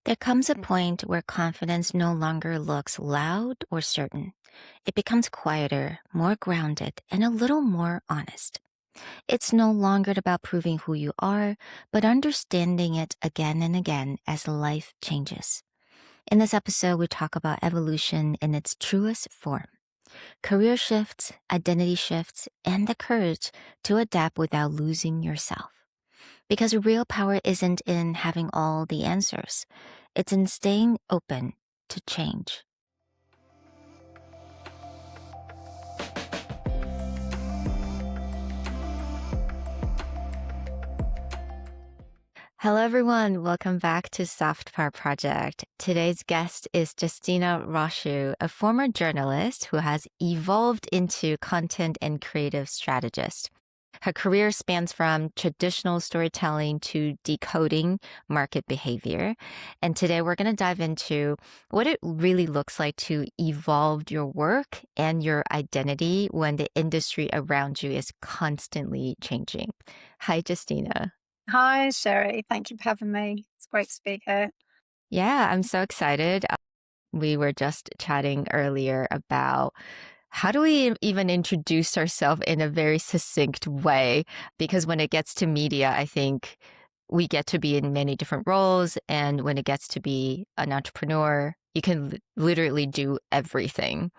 There comes a point where confidence no longer looks loud or certain. It becomes quieter, more grounded, and a little more honest. It's no longer about proving who you are, but understanding it again and again as life changes. In this episode, we talk about evolution in its truest form. Career shifts, identity shifts, and the courage to adapt without losing yourself. Because real power isn't in having all the answers. It's in staying open to change. Hello, everyone. Welcome back to Soft Power Project. Today's guest is Justina Rosu, a former journalist who has evolved into content and creative strategist. Her career spans from traditional storytelling to decoding market behavior. And today we're going to dive into what it really looks like to evolve your work and your identity when the industry around you is constantly changing. Hi, Justina. Hi, Sherry. Thank you for having me. It's great to be here. Yeah, I'm so excited. We were just chatting earlier about how do we even introduce ourselves in a very succinct way? Because when it gets to media, I think we get to be in many different roles. And when it gets to be an entrepreneur, you can literally do everything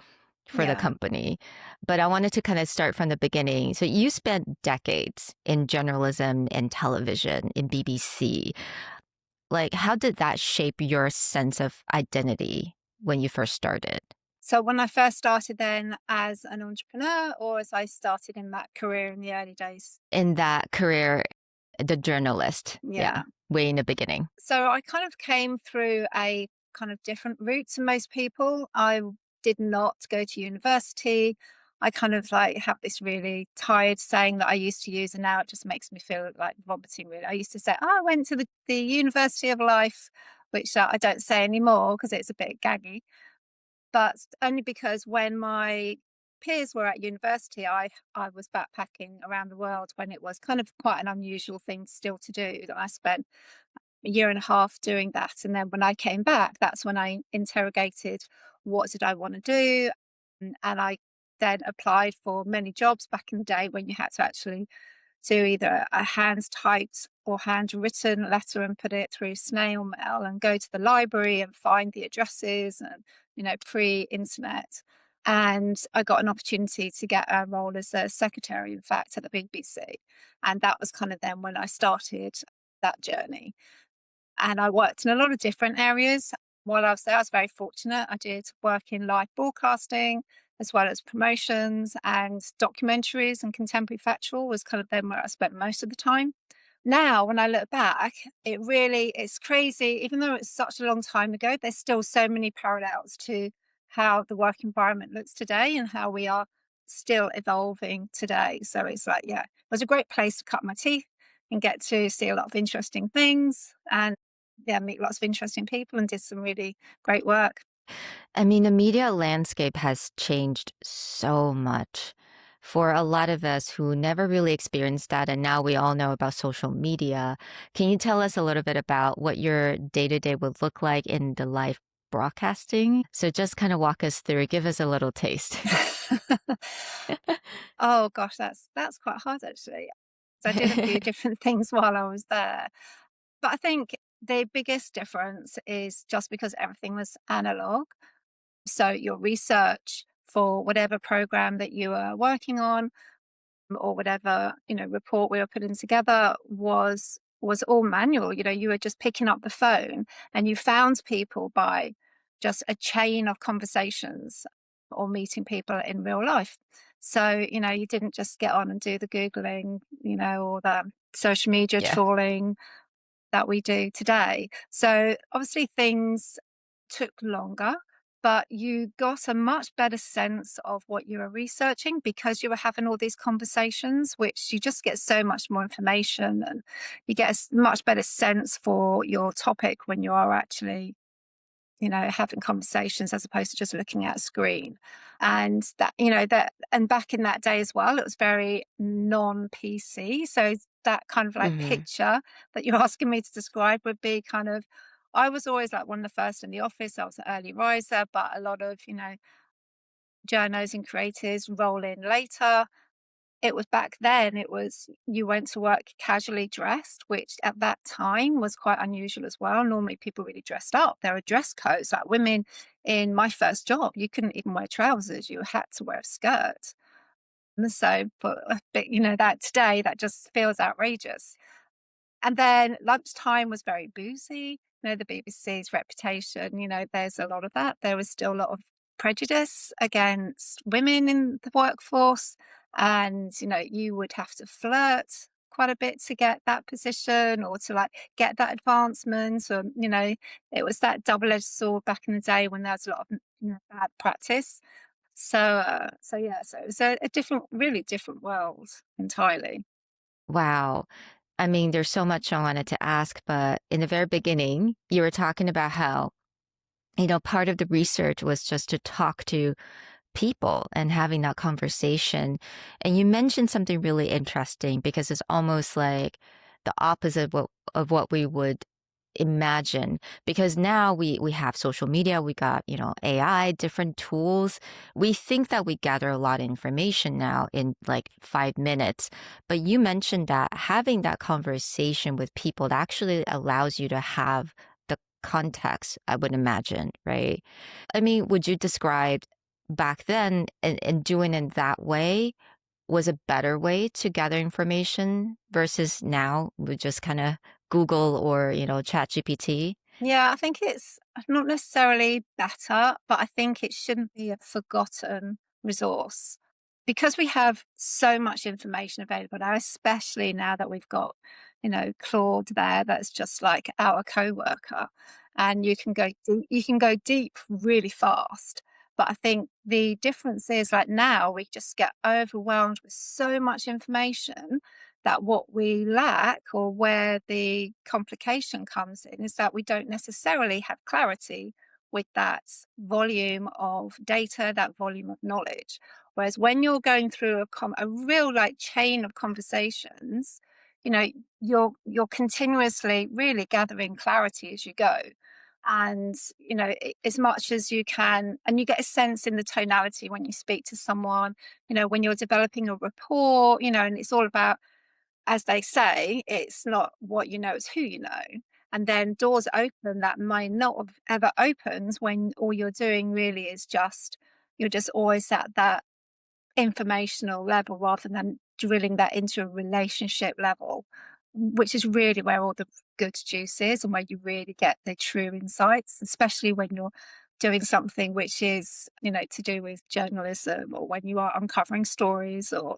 for the Yeah. company. But I wanted to kind of start from the beginning. So you spent decades in journalism and television in BBC. Like, how did that shape your sense of identity when you first started? So when I first started then as an entrepreneur or as I started in that career in the early days? In that career, the journalist, yeah, Yeah. way in the beginning. So I kind of came through a kind of different route to most people. I did not go to university. I kind of like have this really tired saying that I used to use, and now it just makes me feel like vomiting. Really, I used to say, "Oh, I went to the University of Life," which I don't say anymore because it's a bit gaggy. But only because when my peers were at university, I was backpacking around the world when it was kind of quite an unusual thing still to do. That I spent a year and a half doing that, and then when I came back, that's when I interrogated what did I want to do, and I then applied for many jobs back in the day when you had to actually do either a hand typed or handwritten letter and put it through snail mail and go to the library and find the addresses and, pre-internet. And I got an opportunity to get a role as a secretary, in fact, at the BBC. And that was kind of then when I started that journey. And I worked in a lot of different areas. While I was there, I was very fortunate. I did work in live broadcasting as well as promotions and documentaries, and contemporary factual was kind of then where I spent most of the time. Now, when I look back, it's crazy. Even though it's such a long time ago, there's still so many parallels to how the work environment looks today and how we are still evolving today. So it's like, yeah, it was a great place to cut my teeth and get to see a lot of interesting things and yeah, meet lots of interesting people and did some really great work. I mean, the media landscape has changed so much for a lot of us who never really experienced that. And now we all know about social media. Can you tell us a little bit about what your day to day would look like in the live broadcasting? So just kind of walk us through, give us a little taste. Oh gosh, that's quite hard actually. So I did a few different things while I was there. But I think the biggest difference is just because everything was analog. So your research for whatever program that you were working on or whatever, report we were putting together was all manual. You were just picking up the phone and you found people by just a chain of conversations or meeting people in real life. So, you didn't just get on and do the Googling, or the social media Yeah. trawling that we do today. So obviously things took longer, but you got a much better sense of what you were researching because you were having all these conversations, which you just get so much more information and you get a much better sense for your topic when you are actually having conversations as opposed to just looking at a screen. And and back in that day as well, it was very non-PC. So that kind of like Hmm. picture that you're asking me to describe would be kind of I was always like one of the first in the office. I was an early riser, but a lot of, journos and creators roll in later. It was back then, it was you went to work casually dressed, which at that time was quite unusual as well. Normally people really dressed up. There are dress codes. Like women in my first job, you couldn't even wear trousers. You had to wear a skirt. And so, but that today that just feels outrageous. And then lunchtime was very boozy. The BBC's reputation, there's a lot of that. There was still a lot of prejudice against women in the workforce. And, you would have to flirt quite a bit to get that position or to like get that advancement. Or, it was that double edged sword back in the day when there was a lot of bad practice. So yeah, so it was a different, really different world entirely. Wow. I mean, there's so much I wanted to ask, but in the very beginning, you were talking about how, part of the research was just to talk to people and having that conversation. And you mentioned something really interesting because it's almost like the opposite of what we would imagine. Because now we have social media, we got, AI, different tools. We think that we gather a lot of information now in like 5 minutes. But you mentioned that having that conversation with people that actually allows you to have the context, I would imagine, right? I mean, would you describe back then and doing it that way was a better way to gather information versus now with just kind of Google or, Chat GPT? Yeah, I think it's not necessarily better, but I think it shouldn't be a forgotten resource because we have so much information available now, especially now that we've got, Claude there that's just like our co-worker and you can go deep really fast. But I think the difference is like now we just get overwhelmed with so much information that what we lack or where the complication comes in is that we don't necessarily have clarity with that volume of data, that volume of knowledge. Whereas when you're going through a real like chain of conversations, you know, you're continuously really gathering clarity as you go. And as much as you can, and you get a sense in the tonality when you speak to someone, when you're developing a rapport, and it's all about, as they say, it's not what you know, it's who you know. And then doors open that might not have ever opened when all you're doing really is you're just always at that informational level rather than drilling that into a relationship level, which is really where all the good juice is and where you really get the true insights, especially when you're doing something which is, to do with journalism or when you are uncovering stories or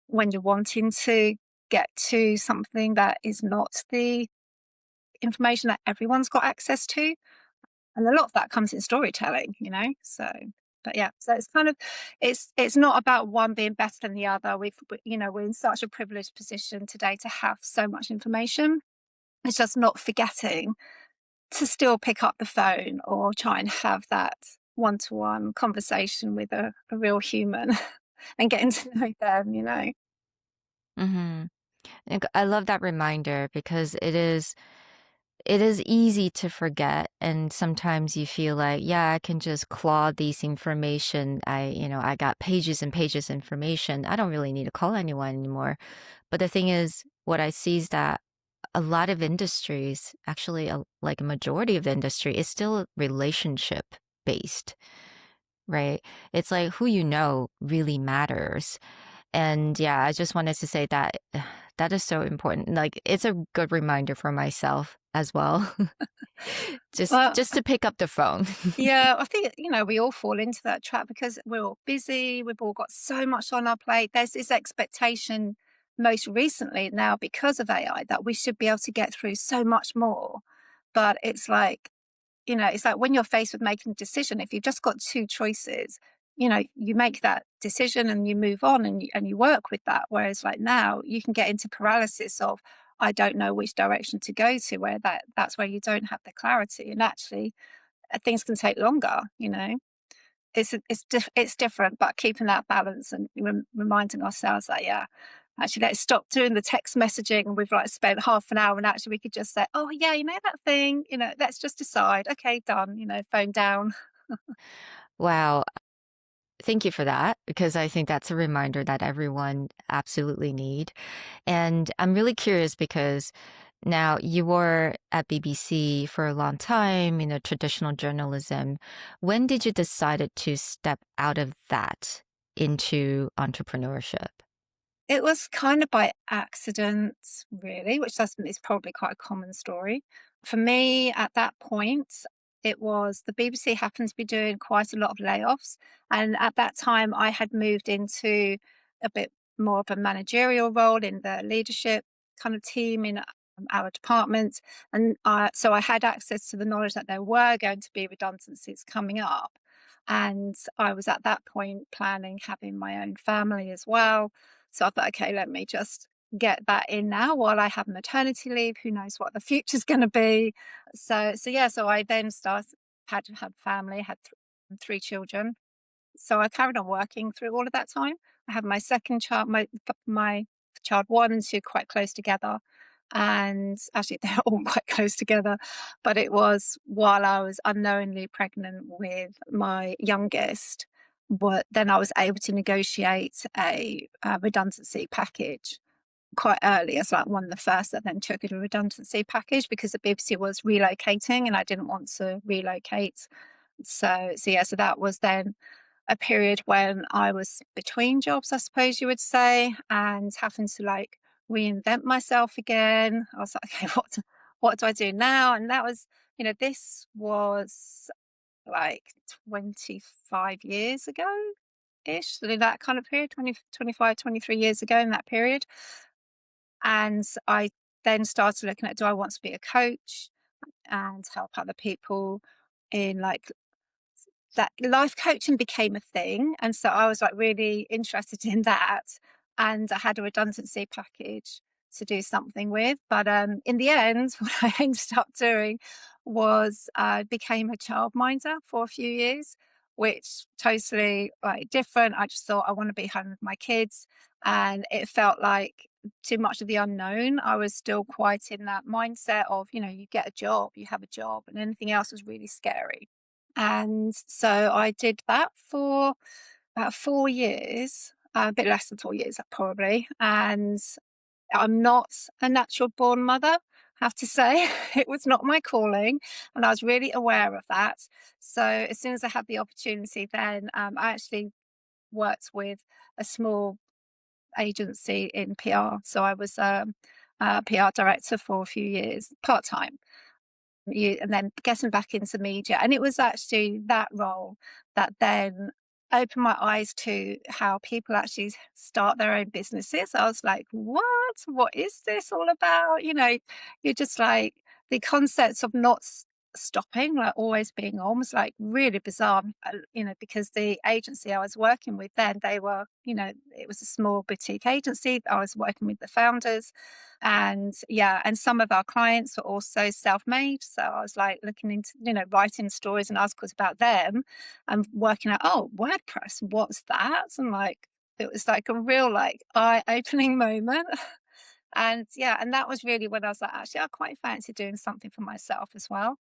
when you're wanting to get to something that is not the information that everyone's got access to. And a lot of that comes in storytelling. So, but yeah, so it's kind of, it's not about one being better than the other. We're in such a privileged position today to have so much information. It's just not forgetting to still pick up the phone or try and have that one-to-one conversation with a real human and getting to know them. Hmm. I love that reminder because it is easy to forget and sometimes you feel like, yeah, I can just claw these information. I got pages and pages of information. I don't really need to call anyone anymore. But the thing is, what I see is that a lot of industries, actually, like a majority of the industry, is still relationship based, right? It's like who you know really matters. And yeah, I just wanted to say that that is so important. Like it's a good reminder for myself as well. just Well, just to pick up the phone. yeah, I think, we all fall into that trap because we're all busy. We've all got so much on our plate. There's this expectation most recently now because of AI that we should be able to get through so much more. But it's like when you're faced with making a decision, if you've just got two choices, you make that decision and you move on and you work with that. Whereas like now you can get into paralysis of, I don't know which direction to go to, where that's where you don't have the clarity. And actually, things can take longer. It's different, but keeping that balance and reminding ourselves that, yeah, actually let's stop doing the text messaging, and we've like spent half an hour, and actually we could just say, oh yeah, you know that thing, let's just decide, okay, done, phone down. Wow. Thank you for that because I think that's a reminder that everyone absolutely need. And I'm really curious because now you were at BBC for a long time, traditional journalism. When did you decide to step out of that into entrepreneurship? It was kind of by accident, really, which is probably quite a common story. For me, at that point, it was the BBC happened to be doing quite a lot of layoffs. And at that time, I had moved into a bit more of a managerial role in the leadership kind of team in our department. And so I had access to the knowledge that there were going to be redundancies coming up. And I was at that point planning having my own family as well. So I thought, okay, let me just get that in now while I have maternity leave. Who knows what the future's going to be? So yeah. So I then had family, had three children. So I carried on working through all of that time. I had my second child, my child one and two quite close together. And actually, they're all quite close together. But it was while I was unknowingly pregnant with my youngest, but then I was able to negotiate a redundancy package quite early as like one of the first that then took a redundancy package because the BBC was relocating and I didn't want to relocate. So yeah, so that was then a period when I was between jobs, I suppose you would say, and having to like reinvent myself again. I was like, okay, what do I do now? And that was, this was like 25 years ago ish, so in that kind of period, 20, 25, 23 years ago in that period. And I then started looking at, do I want to be a coach and help other people in like that life coaching became a thing, and so I was, like, really interested in that, and I had a redundancy package to do something with, but, in the end, what I ended up doing was I became a childminder for a few years, which totally, like, different. I just thought I wanna be home with my kids, and it felt like too much of the unknown. I was still quite in that mindset of, you get a job, you have a job, and anything else was really scary. And so I did that for about 4 years, a bit less than 4 years, probably, and I'm not a natural born mother, I have to say. It was not my calling, and I was really aware of that. So as soon as I had the opportunity then, I actually worked with a small agency in PR. So I was, a PR director for a few years, part-time. And then getting back into media. And it was actually that role that then opened my eyes to how people actually start their own businesses. I was like, what? What is this all about? You're just like the concepts of not stopping, like always being on, was like really bizarre. Because the agency I was working with then, it was a small boutique agency. I was working with the founders, and yeah, and some of our clients were also self-made. So I was like looking into, writing stories and articles about them and working out, oh, WordPress, what's that? And like, it was like a real like eye-opening moment. And yeah, and that was really when I was like, actually, I quite fancy doing something for myself as well.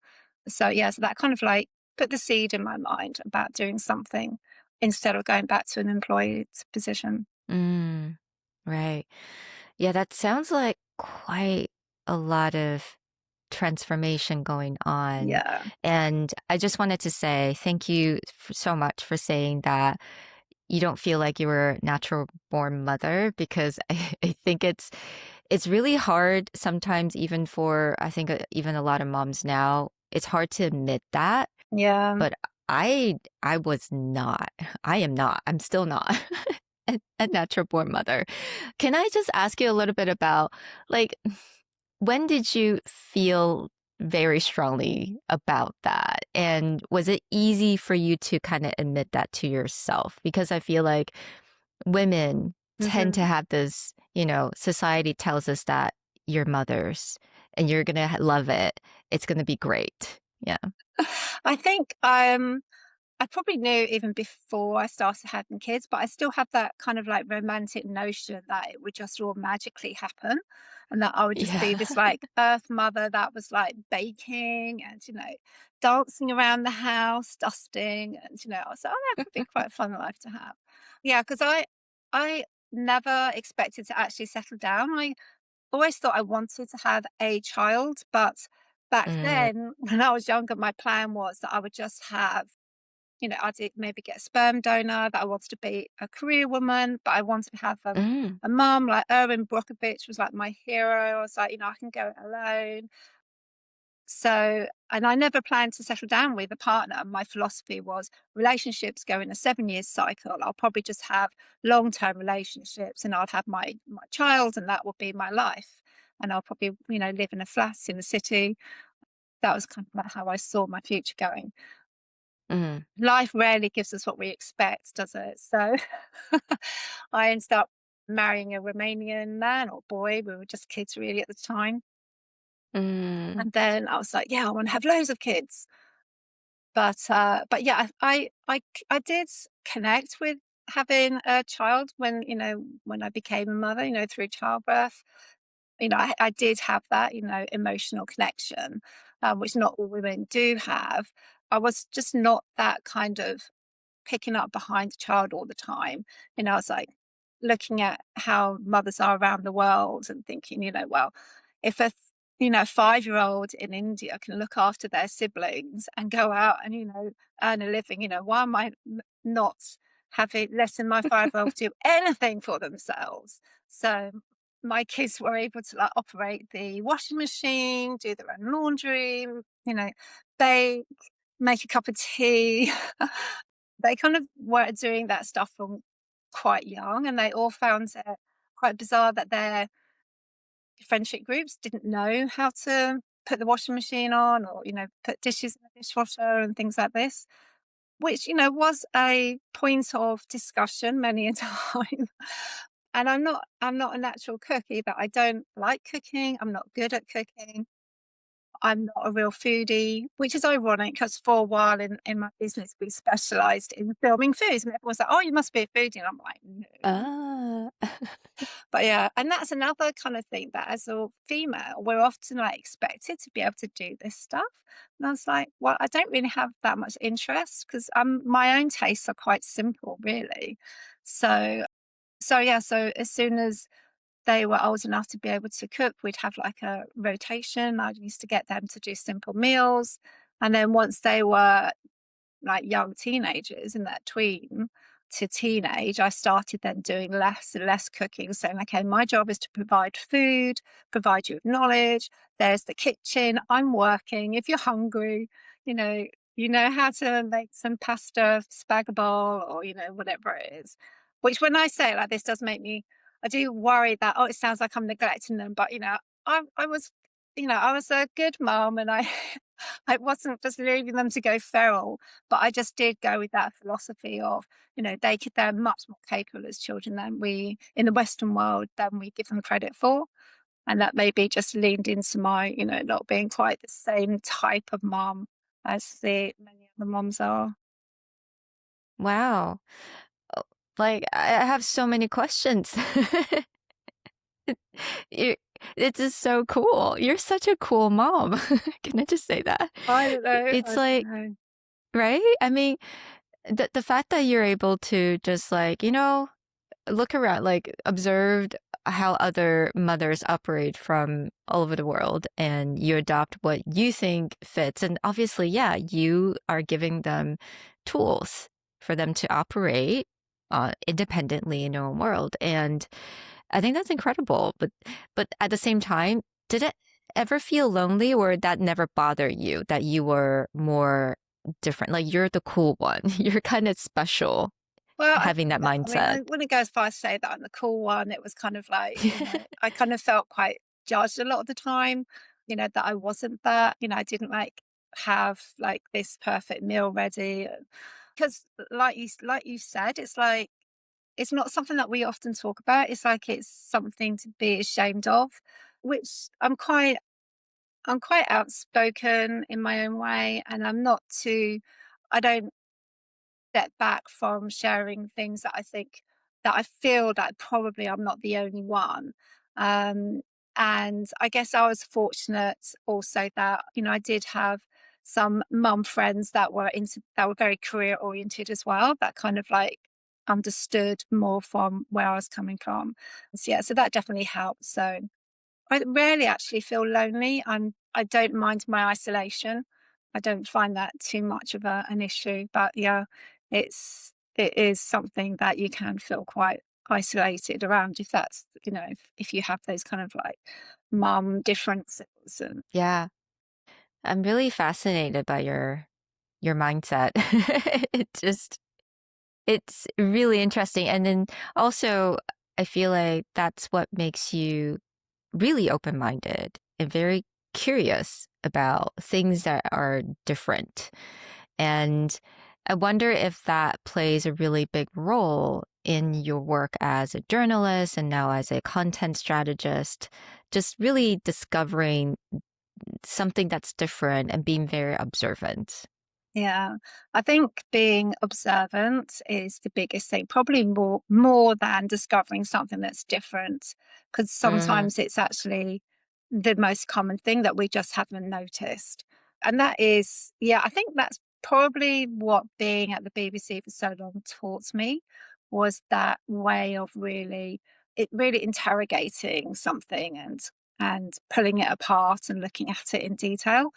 So yeah, so that kind of like put the seed in my mind about doing something instead of going back to an employed position. Mm, right. Yeah, that sounds like quite a lot of transformation going on. Yeah. And I just wanted to say thank you so much for saying that you don't feel like you were a natural born mother because I think it's really hard sometimes even for I think even a lot of moms now, it's hard to admit that, Yeah. but I was not. I am not. I'm still not a natural born mother. Can I just ask you a little bit about like when did you feel very strongly about that? And was it easy for you to kind of admit that to yourself? Because I feel like women tend to Hmm. have this, society tells us that you're mothers and you're going to love it. It's going to be great. Yeah. I think I probably knew even before I started having kids, but I still have that kind of like romantic notion that it would just all magically happen and that I would just be Yeah. this like earth mother that was like baking and, dancing around the house, dusting. And, I was like, oh, that could be quite a fun life to have. Yeah, because I never expected to actually settle down. I always thought I wanted to have a child, but back Mm, then when I was younger, my plan was that I would just have I did maybe get a sperm donor, that I wanted to be a career woman, but I wanted to have mm, a mum like Erin Brockovich was like my hero. I was like, I can go it alone. So, and I never planned to settle down with a partner. My philosophy was relationships go in a 7 year cycle. I'll probably just have long term relationships and I'll have my child and that will be my life. And I'll probably, live in a flat in the city. That was kind of how I saw my future going. mm, Life rarely gives us what we expect, does it? So I ended up marrying a Romanian man or boy. We were just kids really at the time. mm, And then I was like, yeah, I want to have loads of kids. But yeah, I did connect with having a child when, when I became a mother, through childbirth. I did have that, emotional connection, which not all women do have. I was just not that kind of picking up behind the child all the time. I was like looking at how mothers are around the world and thinking, well, if a 5-year-old in India can look after their siblings and go out and earn a living, why am I not having letting my 5-year-old do anything for themselves? So my kids were able to like operate the washing machine, do their own laundry, bake, make a cup of tea. They kind of were doing that stuff from quite young, and they all found it quite bizarre that their friendship groups didn't know how to put the washing machine on or, put dishes in the dishwasher and things like this, which, was a point of discussion many a time. And I'm not a natural cook either. I don't like cooking. I'm not good at cooking. I'm not a real foodie, which is ironic because for a while in my business, we specialized in filming foods. And everyone's like, oh, you must be a foodie. And I'm like, no. ah, But yeah, and that's another kind of thing that as a female, we're often like expected to be able to do this stuff. And I was like, well, I don't really have that much interest because my own tastes are quite simple, really. So so as soon as they were old enough to be able to cook, we'd have like a rotation. I used to get them to do simple meals. And then once they were like young teenagers in that tween to teenage, I started then doing less and less cooking, saying, okay, my job is to provide food, provide you with knowledge. There's the kitchen. I'm working. If you're hungry, you know, you know how to make some pasta, spaghetti, or whatever it is. Which, when I say it like this, does make me. I do worry that it sounds like I'm neglecting them, but I was, I was a good mom, and I, I wasn't just leaving them to go feral, but I just did go with that philosophy of, they're much more capable as children than we in the Western world than we give them credit for. And that maybe just leaned into my, not being quite the same type of mom as the many other moms are. wow. Oh, like, I have so many questions. You it's just so cool. You're such a cool mom. Can I just say that? I don't know. It's I don't like know. right? I mean, the fact that you're able to just like, look around, like observed how other mothers operate from all over the world and you adopt what you think fits. And obviously, yeah, you are giving them tools for them to operate independently in their own world. And I think that's incredible. But at the same time, did it ever feel lonely or that never bothered you that you were more different? Like you're the cool one. You're kind of special Well, I having think that that. I mean, mindset. I wouldn't go as far as say that I'm the cool one. It was kind of like, I kind of felt quite judged a lot of the time, that I wasn't that, I didn't like have like this perfect meal ready. Because like you said, it's like it's not something that we often talk about. It's like it's something to be ashamed of, which I'm quite outspoken in my own way, and I'm not too. I don't. step back from sharing things that I think that I feel that probably I'm not the only one. Um, and I guess I was fortunate also that, I did have some mum friends that were very career oriented as well, that kind of like understood more from where I was coming from. So yeah, so that definitely helped. So I rarely actually feel lonely. I don't mind my isolation. I don't find that too much of an issue. But yeah, it is something that you can feel quite isolated around if that's, if you have those kind of like mum differences and Yeah. I'm really fascinated by your mindset. It just it's really interesting. And then also I feel like that's what makes you really open-minded and very curious about things that are different. And I wonder if that plays a really big role in your work as a journalist and now as a content strategist, just really discovering something that's different and being very observant. yeah, I think being observant is the biggest thing, probably more than discovering something that's different, because Mm, sometimes it's actually the most common thing that we just haven't noticed. And that is, yeah, I think that's probably what being at the BBC for so long taught me, was that way of really interrogating something and pulling it apart and looking at it in detail,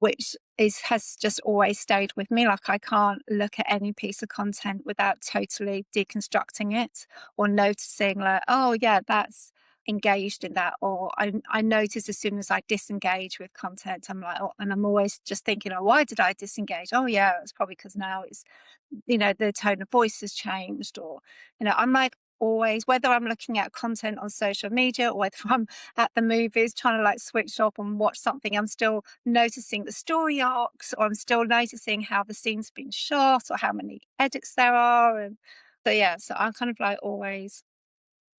which is has just always stayed with me. Like, I can't look at any piece of content without totally deconstructing it or noticing like, "Oh, yeah, that's engaged in that," or I notice as soon as I disengage with content, I'm like, "Oh," and I'm always just thinking, "Oh, why did I disengage? Oh, yeah, it's probably because now it's, the tone of voice has changed," or, I'm like always, whether I'm looking at content on social media or whether I'm at the movies trying to like switch off and watch something, I'm still noticing the story arcs, or I'm still noticing how the scene's been shot or how many edits there are. And so, yeah, so I'm kind of like always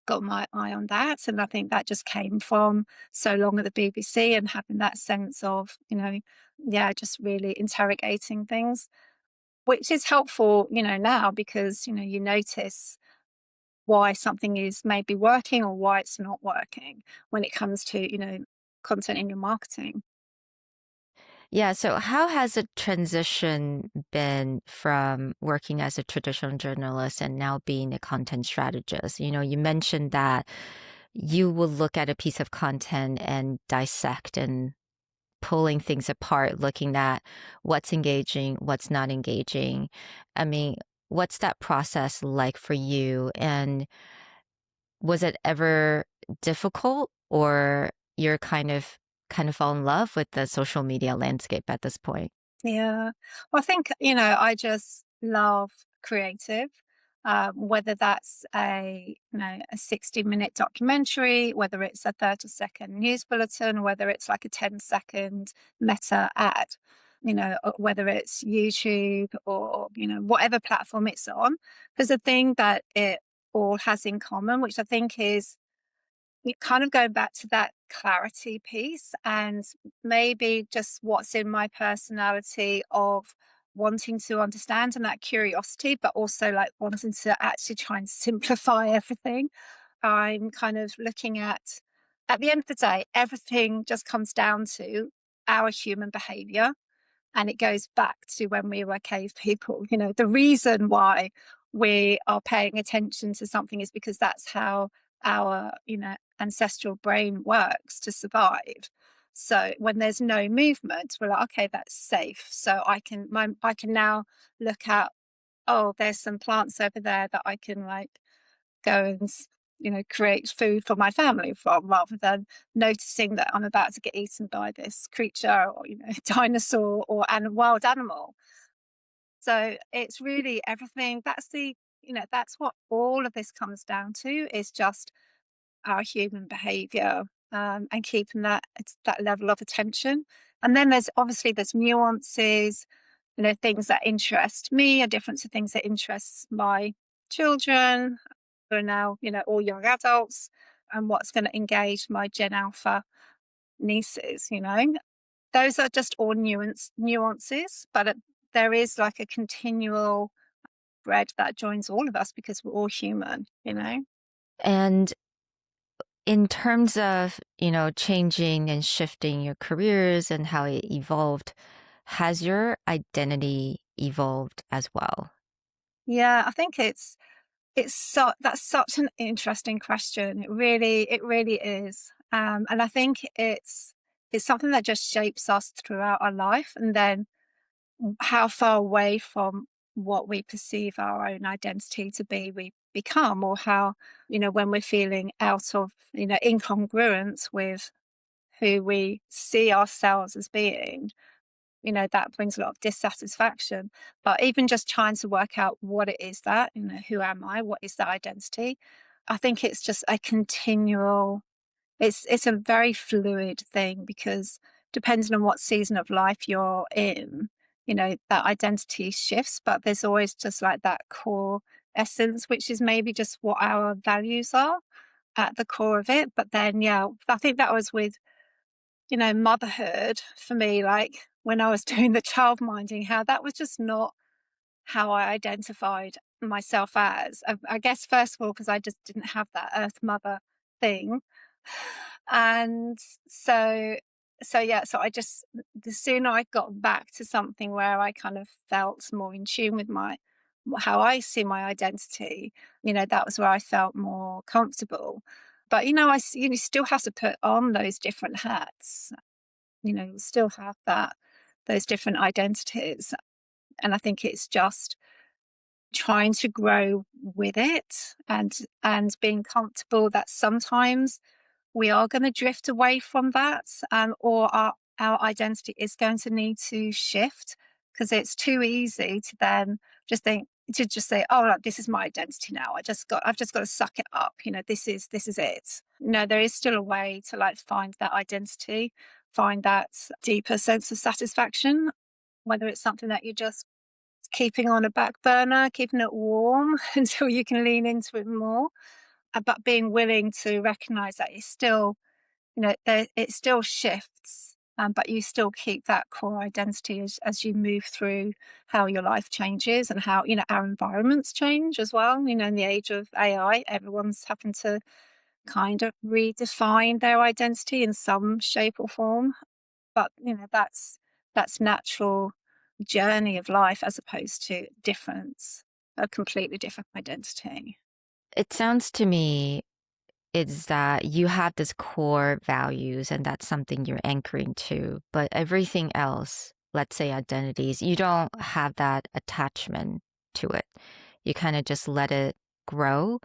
got my eye on that. And I think that just came from so long at the BBC and having that sense of, yeah, just really interrogating things, which is helpful, now because, you notice why something is maybe working or why it's not working when it comes to, content in your marketing. yeah. So, how has the transition been from working as a traditional journalist and now being a content strategist? You mentioned that you will look at a piece of content and dissect and pulling things apart, looking at what's engaging, what's not engaging. I mean, what's that process like for you? And was it ever difficult or you're kind of fall in love with the social media landscape at this point? Yeah. Well, I think, I just love creative. Whether that's a 60-minute documentary, whether it's a 30-second news bulletin, whether it's like a 10-second meta ad, whether it's YouTube or, whatever platform it's on. There's a thing that it all has in common, which I think is you kind of go back to that clarity piece and maybe just what's in my personality of wanting to understand and that curiosity, but also like wanting to actually try and simplify everything. I'm kind of looking at the end of the day, everything just comes down to our human behavior, and it goes back to when we were cave people. The reason why we are paying attention to something is because that's how our, ancestral brain works to survive. So when there's no movement, we're like, okay, that's safe. So I can now look at, oh, there's some plants over there that I can like go and create food for my family from, rather than noticing that I'm about to get eaten by this creature or dinosaur or wild animal. So it's really everything. That's what all of this comes down to, is just our human behavior, and keeping that level of attention. And then there's nuances, things that interest me are different to things that interest my children, who are now, all young adults, and what's going to engage my Gen Alpha nieces. Those are just all nuances, but there is like a continual thread that joins all of us because we're all human, you know? And in terms of, changing and shifting your careers and how it evolved, has your identity evolved as well? Yeah, I think it's so that's such an interesting question. It really is. And I think it's something that just shapes us throughout our life, and then how far away from what we perceive our own identity to be we become, or how, when we're feeling out of, incongruence with who we see ourselves as being, that brings a lot of dissatisfaction. But even just trying to work out what it is that, who am I? What is that identity? I think it's just a continual, it's a very fluid thing, because depending on what season of life you're in, that identity shifts, but there's always just like that core essence, which is maybe just what our values are at the core of it. But then, yeah, I think that was with, motherhood for me, like when I was doing the child minding, how that was just not how I identified myself as. I guess, first of all, because I just didn't have that earth mother thing. And so, yeah, so I just, the sooner I got back to something where I kind of felt more in tune with how I see my identity, that was where I felt more comfortable. But, you still have to put on those different hats, you still have those different identities. And I think it's just trying to grow with it, and being comfortable that sometimes we are going to drift away from that, or our identity is going to need to shift, because it's too easy to then just think, to just say, oh, like, this is my identity now, I've just got to suck it up, this is it. No, there is still a way to, like, find that identity, find that deeper sense of satisfaction, whether it's something that you're just keeping on a back burner, keeping it warm until you can lean into it more, but being willing to recognize that it's still, it still shifts, but you still keep that core identity as you move through how your life changes, and how, our environments change as well. In the age of AI, everyone's having to kind of redefine their identity in some shape or form. But, that's natural journey of life, as opposed to a completely different identity. It sounds to me is that you have this core values and that's something you're anchoring to, but everything else, let's say identities, you don't have that attachment to it. You kind of just let it grow.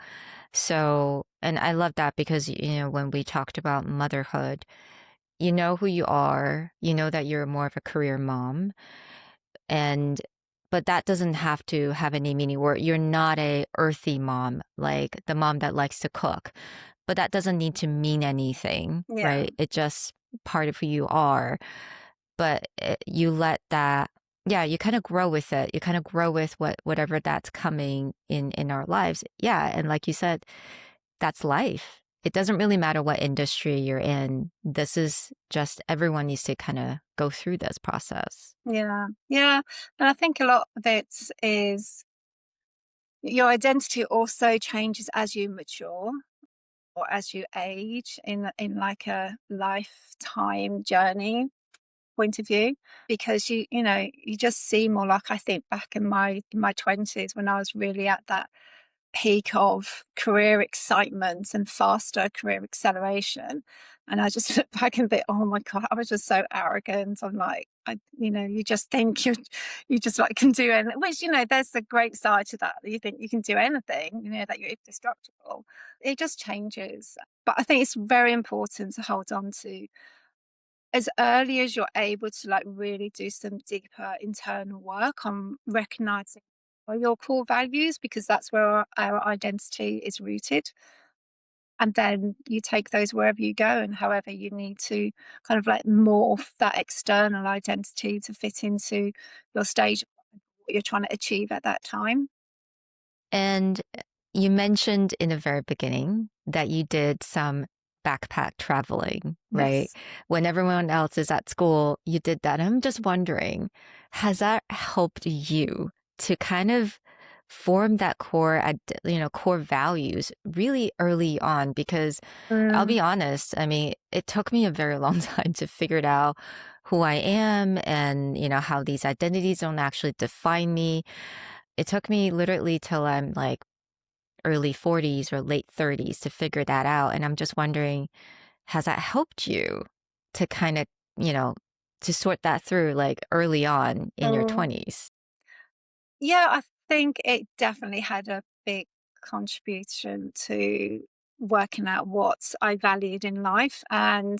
So, and I love that because, when we talked about motherhood, you know who you are, you know that you're more of a career mom, and but that doesn't have to have any meaning, where you're not a earthy mom, like the mom that likes to cook, but that doesn't need to mean anything, Yeah, right? It's just part of who you are. But you let that, yeah, you kind of grow with it. You kind of grow with whatever that's coming in our lives. Yeah, and like you said, that's life. It doesn't really matter what industry you're in. This is just, everyone needs to kind of go through this process. yeah, yeah. And I think a lot of it is, your identity also changes as you mature, or as you age, in like a lifetime journey point of view, because you just see more, like, I think back in my 20s, when I was really at that peak of career excitement and faster career acceleration, and I just look back and think, oh my god, I was just so arrogant. I'm like, you just think you just, like, can do anything, which, there's the great side to that, you think you can do anything, that you're indestructible. It just changes. But I think it's very important to hold on to, as early as you're able, to, like, really do some deeper internal work on recognizing your core values, because that's where our identity is rooted. And then you take those wherever you go, and however you need to kind of, like, morph that external identity to fit into your stage of life, what you're trying to achieve at that time. And you mentioned in the very beginning that you did some backpack traveling, right? Yes. When everyone else is at school, you did that. I'm just wondering, has that helped you to kind of form that core values really early on because I'll Mm. be honest, I mean, it took me a very long time to figure it out who I am and, how these identities don't actually define me. It took me literally till I'm like early 40s or late 30s to figure that out. And I'm just wondering, has that helped you to kind of, you know, to sort that through like early on in your Oh. 20s? Yeah, I think it definitely had a big contribution to working out what I valued in life. And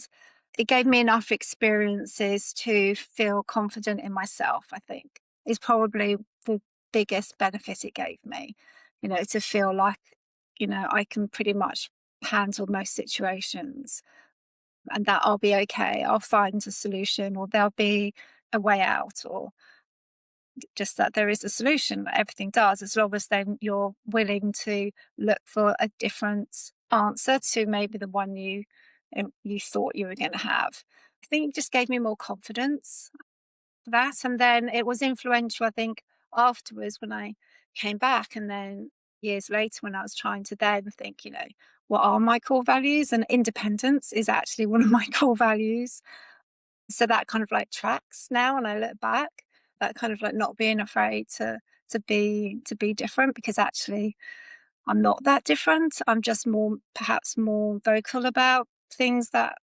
it gave me enough experiences to feel confident in myself, I think, is probably the biggest benefit it gave me, to feel like, I can pretty much handle most situations and that I'll be okay. I'll find a solution or there'll be a way out or just that there is a solution that everything does as long as then you're willing to look for a different answer to maybe the one you thought you were going to have. I think it just gave me more confidence for that, and then it was influential, I think, afterwards when I came back and then years later when I was trying to then think, what are my core values, and independence is actually one of my core values, so that kind of like tracks now when I look back. That kind of like not being afraid to be different because actually I'm not that different. I'm just more perhaps more vocal about things that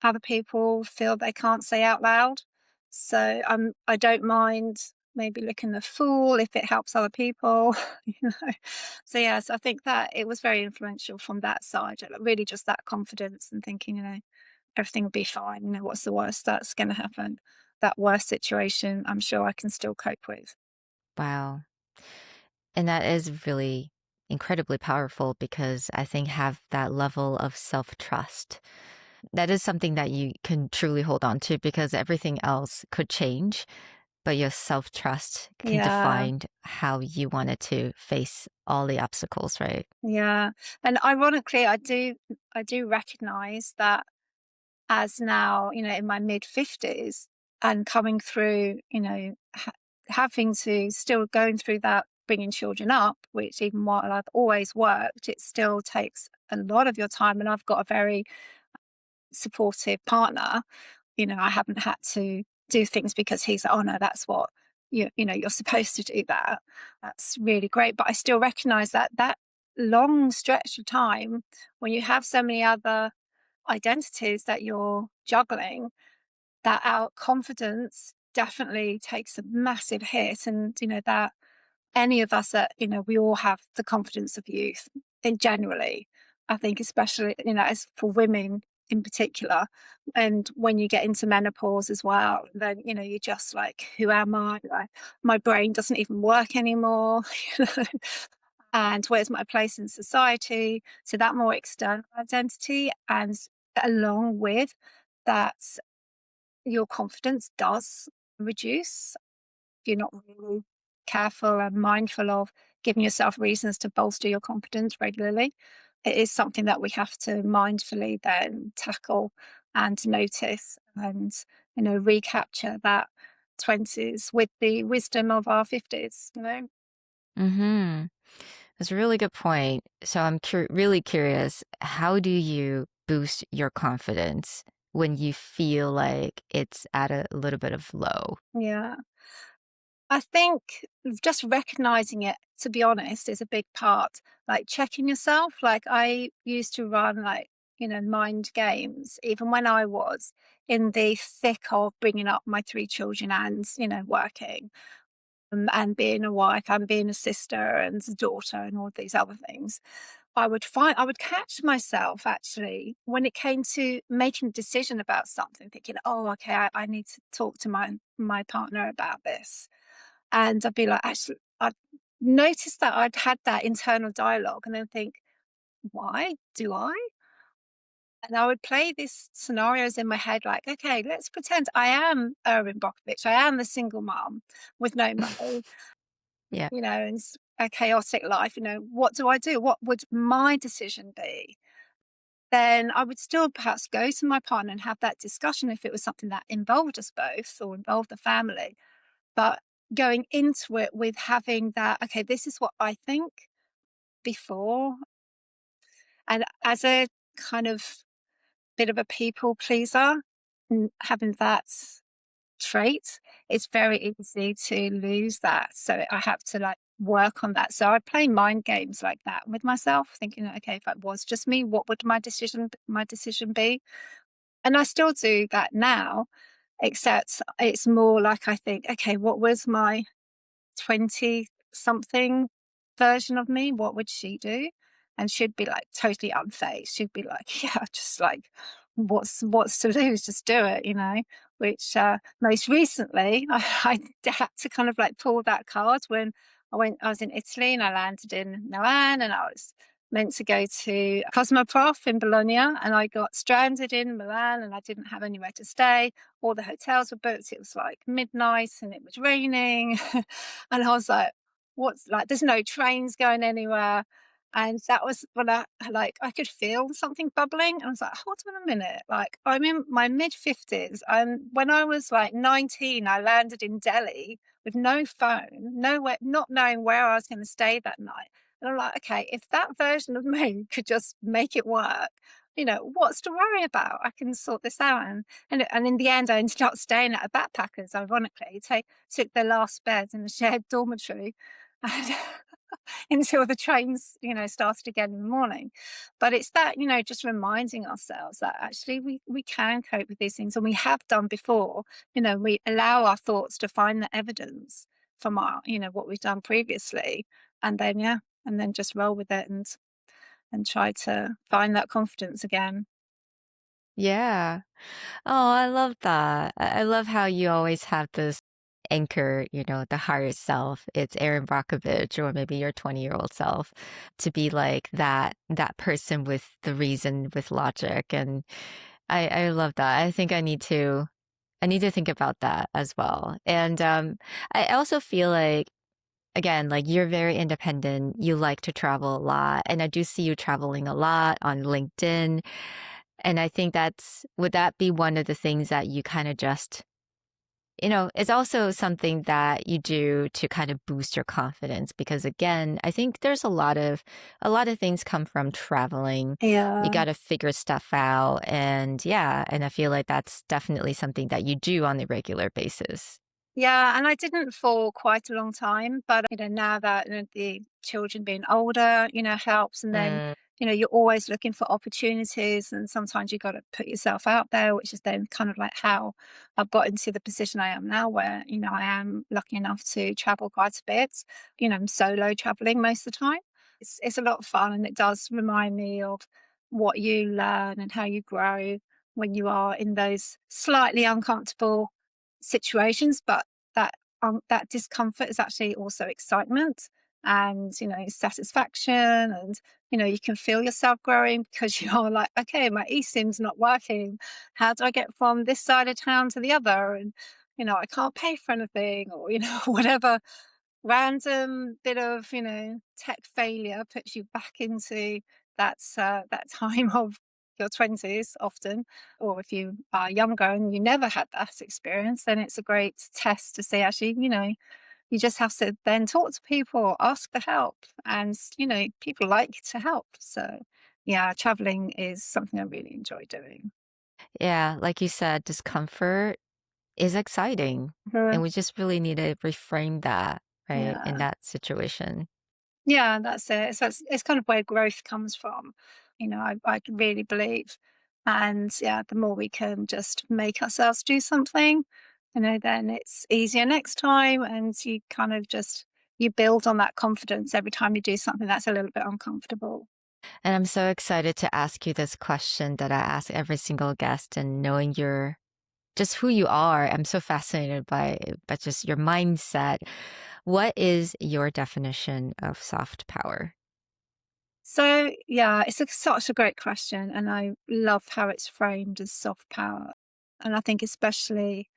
other people feel they can't say out loud. So I don't mind maybe looking the fool if it helps other people, you know. So yes, I think that it was very influential from that side. Like, really just that confidence and thinking, everything will be fine. What's the worst that's going to happen? That worst situation, I'm sure I can still cope with. Wow. And that is really incredibly powerful because I think have that level of self-trust. That is something that you can truly hold on to because everything else could change, but your self-trust can Yeah, define how you wanted to face all the obstacles, right? yeah. And ironically, I do recognize that as now, in my mid 50s and coming through, having to still going through that bringing children up, which even while I've always worked, it still takes a lot of your time. And I've got a very supportive partner. I haven't had to do things because he's like, oh no, that's what you're supposed to do that. That's really great. But I still recognize that long stretch of time when you have so many other identities that you're juggling, that our confidence definitely takes a massive hit. And, that any of us that, we all have the confidence of youth in generally. I think especially, as for women in particular. And when you get into menopause as well, then, you're just like, who am I? Like, my brain doesn't even work anymore. you know? And where's my place in society? So that more external identity, and along with that, your confidence does reduce if you're not really careful and mindful of giving yourself reasons to bolster your confidence regularly. It is something that we have to mindfully then tackle and notice and, recapture that 20s with the wisdom of our 50s. Mm-hmm. That's a really good point. So I'm really curious, how do you boost your confidence when you feel like it's at a little bit of low? Yeah. I think just recognizing it, to be honest, is a big part. Like checking yourself. Like I used to run like, mind games, even when I was in the thick of bringing up my three children and, working and being a wife and being a sister and a daughter and all these other things. I would catch myself actually when it came to making a decision about something, thinking, oh, okay, I need to talk to my partner about this, and I'd be like, actually, I'd noticed that I'd had that internal dialogue and then think, why do I? And I would play these scenarios in my head like, okay, let's pretend I am Erin Brockovich. I am the single mom with no money, Yeah. and a chaotic life. What do I do? What would my decision be? Then I would still perhaps go to my partner and have that discussion if it was something that involved us both or involved the family. But going into it with having that, okay, this is what I think before. And as a kind of bit of a people pleaser, having that trait, it's very easy to lose that. So I have to like work on that. So I play mind games like that with myself, thinking, okay, if it was just me, what would my decision be? And I still do that now, except it's more like I think, okay, what was my 20 something version of me, what would she do? And she'd be like totally unfazed. She'd be like, yeah, just like, what's to lose? Just do it, you know? Which most recently I had to kind of like pull that card when I was in Italy and I landed in Milan and I was meant to go to Cosmoprof in Bologna and I got stranded in Milan and I didn't have anywhere to stay. All the hotels were booked. It was like midnight and it was raining. And I was like, what's like, there's no trains going anywhere. And that was when I could feel something bubbling. I was like, hold on a minute. Like, I'm in my mid 50s. And when I was like 19, I landed in Delhi with no phone, nowhere, not knowing where I was going to stay that night. And I'm like, okay, if that version of me could just make it work, what's to worry about? I can sort this out. And in the end, I ended up staying at a backpackers, ironically, took their last bed in a shared dormitory and until the trains, started again in the morning. But it's that, just reminding ourselves that actually we can cope with these things and we have done before. We allow our thoughts to find the evidence from what we've done previously. And then, yeah, and then just roll with it and try to find that confidence again. Yeah. Oh, I love that. I love how you always have this anchor, the higher self. It's Erin Brockovich or maybe your 20-year-old self to be like that person with the reason, with logic. And I love that. I think I need to think about that as well. And I also feel like again, like you're very independent. You like to travel a lot. And I do see you traveling a lot on LinkedIn. And I think would that be one of the things that you kind of just, it's also something that you do to kind of boost your confidence because again, I think there's a lot of things come from traveling. You Yeah. got to figure stuff out. And yeah, and I feel like that's definitely something that you do on a regular basis. Yeah, and I didn't for quite a long time, but now that the children being older, helps. And then, Mm. you're always looking for opportunities, and sometimes you got to put yourself out there, which is then kind of like how I've got into the position I am now, where I am lucky enough to travel quite a bit. I'm solo traveling most of the time. It's a lot of fun, and it does remind me of what you learn and how you grow when you are in those slightly uncomfortable situations, but that discomfort is actually also excitement and satisfaction, and you can feel yourself growing because you're like, okay, my eSIM's not working. How do I get from this side of town to the other? And I can't pay for anything, or whatever random bit of tech failure puts you back into that time of your 20s often. Or if you are younger and you never had that experience, then it's a great test to see actually you just have to then talk to people, ask for help, and people like to help. So yeah, traveling is something I really enjoy doing. Yeah, like you said, discomfort is exciting. And Mhm. we just really need to reframe that, right, in Yeah. that situation. Yeah, that's it. So it's kind of where growth comes from, I really believe. And yeah, the more we can just make ourselves do something, then it's easier next time. And you kind of just you build on that confidence every time you do something that's a little bit uncomfortable. And I'm so excited to ask you this question that I ask every single guest and knowing your just who you are. I'm so fascinated by just your mindset. What is your definition of soft power? So yeah, it's such a great question, and I love how it's framed as soft power. And I think especially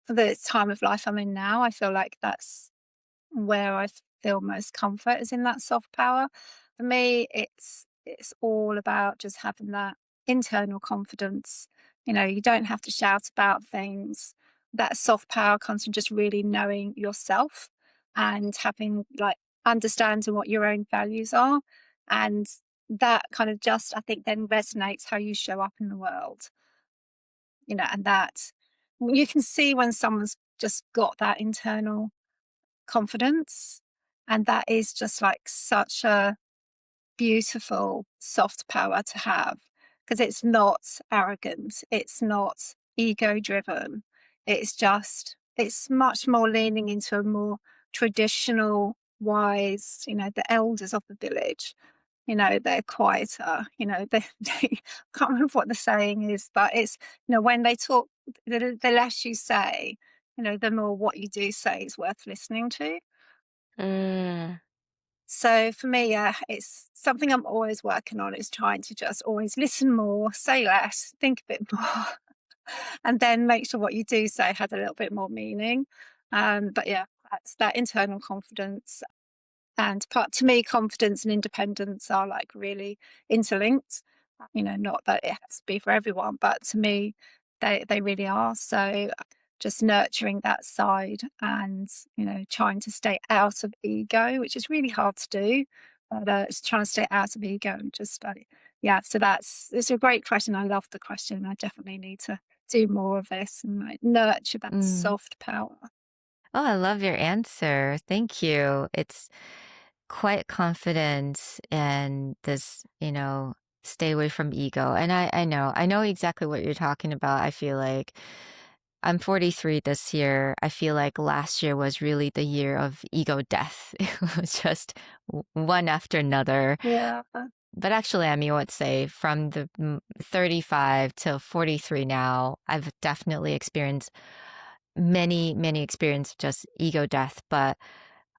for the time of life I'm in now, I feel like that's where I feel most comfort is in that soft power. For me, it's all about just having that internal confidence. You don't have to shout about things, that soft power comes from just really knowing yourself and having like understanding what your own values are. And that kind of just, I think, then resonates how you show up in the world, and that you can see when someone's just got that internal confidence. And that is just like such a beautiful soft power to have, because it's not arrogant, it's not ego driven. It's much more leaning into a more traditional, wise, the elders of the village. They're quieter, they can't remember what the saying is, but it's, when they talk, the less you say, the more what you do say is worth listening to. Mm, So for me, yeah, it's something I'm always working on, is trying to just always listen more, say less, think a bit more, and then make sure what you do say has a little bit more meaning. But yeah, that's that internal confidence. And part to me, confidence and independence are like really interlinked. Not that it has to be for everyone, but to me, they really are. So just nurturing that side and trying to stay out of ego, which is really hard to do. But it's trying to stay out of ego and just yeah. So it's a great question. I love the question. I definitely need to do more of this and like nurture that mm. soft power. Oh, I love your answer. Thank you. It's quite confident and this, stay away from ego. And I know exactly what you're talking about. I feel like I'm 43 this year. I feel like last year was really the year of ego death. It was just one after another. Yeah. But actually, I mean, I would say from the 35 to 43 now, I've definitely experienced many experience just ego death, but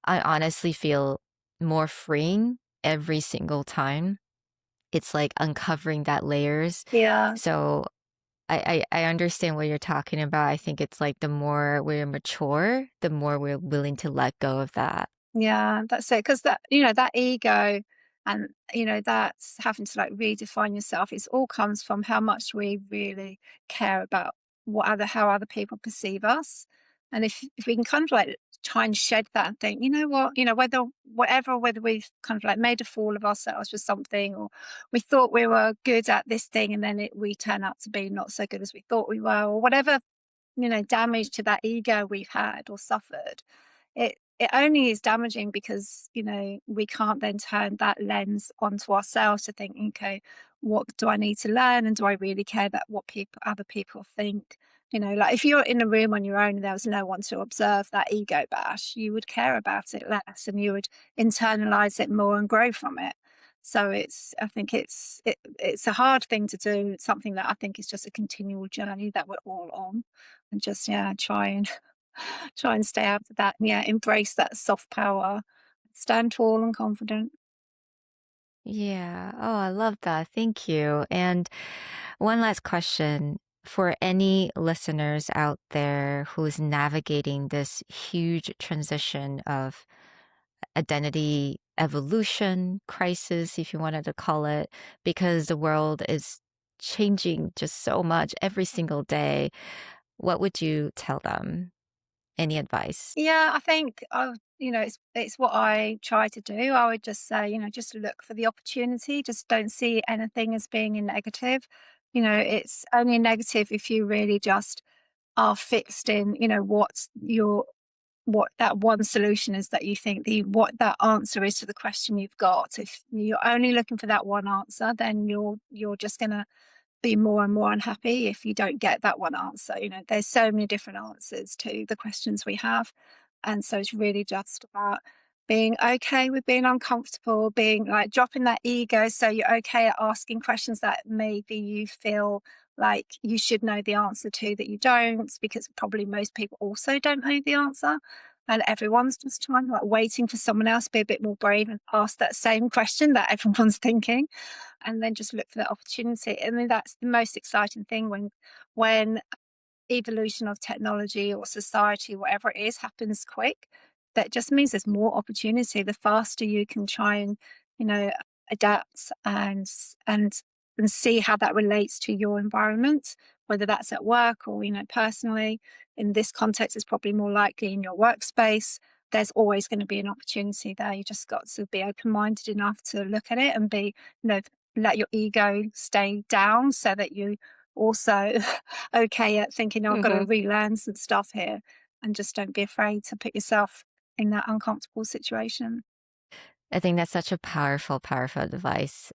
I honestly feel more freeing every single time. It's like uncovering that layers. Yeah. So I understand what you're talking about. I think it's like the more we're mature, the more we're willing to let go of that. Yeah, that's it. Because that ego and, that's having to like redefine yourself. It all comes from how much we really care about how other people perceive us. And if we can kind of like try and shed that and think, you know what, whether we've kind of like made a fool of ourselves with something, or we thought we were good at this thing and then we turn out to be not so good as we thought we were, or whatever, damage to that ego we've had or suffered, it only is damaging because, we can't then turn that lens onto ourselves to think, okay, what do I need to learn? And do I really care that what other people think? Like if you're in a room on your own and there was no one to observe that ego bash, you would care about it less and you would internalize it more and grow from it. So I think it's a hard thing to do. It's something that I think is just a continual journey that we're all on, and just yeah, try and stay out of that, and yeah, embrace that soft power, stand tall and confident. Yeah. Oh, I love that. Thank you. And one last question for any listeners out there who's navigating this huge transition of identity evolution crisis, if you wanted to call it, because the world is changing just so much every single day. What would you tell them? Any advice? Yeah, I think it's what I try to do. I would just say, just look for the opportunity. Just don't see anything as being a negative. It's only a negative if you really just are fixed in, what that one solution is that you think what that answer is to the question you've got. If you're only looking for that one answer, then you're just gonna be more and more unhappy if you don't get that one answer. There's so many different answers to the questions we have. And so it's really just about being okay with being uncomfortable, being like dropping that ego. So you're okay at asking questions that maybe you feel like you should know the answer to that you don't, because probably most people also don't know the answer. And everyone's just trying, like waiting for someone else to be a bit more brave and ask that same question that everyone's thinking, and then just look for that opportunity. And then that's the most exciting thing when evolution of technology or society, whatever it is, happens quick. That just means there's more opportunity. The faster you can try and you know adapt and and see how that relates to your environment, whether that's at work or, personally. In this context, it's probably more likely in your workspace. There's always going to be an opportunity there. You just got to be open minded enough to look at it and be, let your ego stay down so that you also okay at thinking, "Oh, I've got to Hmm. relearn some stuff here," and just don't be afraid to put yourself in that uncomfortable situation. I think that's such a powerful, powerful advice.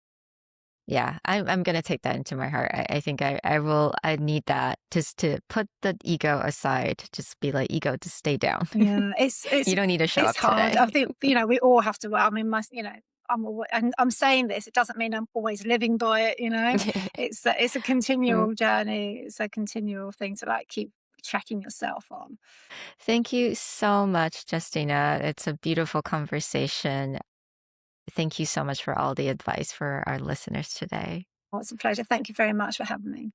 Yeah, I'm gonna take that into my heart. I think I will. I need that just to put the ego aside. Just be like, ego, to stay down. Yeah, it's You it's don't need to show it's up hard. today. I think, we all have to. I mean, and I'm saying this. It doesn't mean I'm always living by it. It's a Mm. continual journey. It's a continual thing to like keep checking yourself on. Thank you so much, Justina. It's a beautiful conversation. Thank you so much for all the advice for our listeners today. Oh, it's a pleasure. Thank you very much for having me.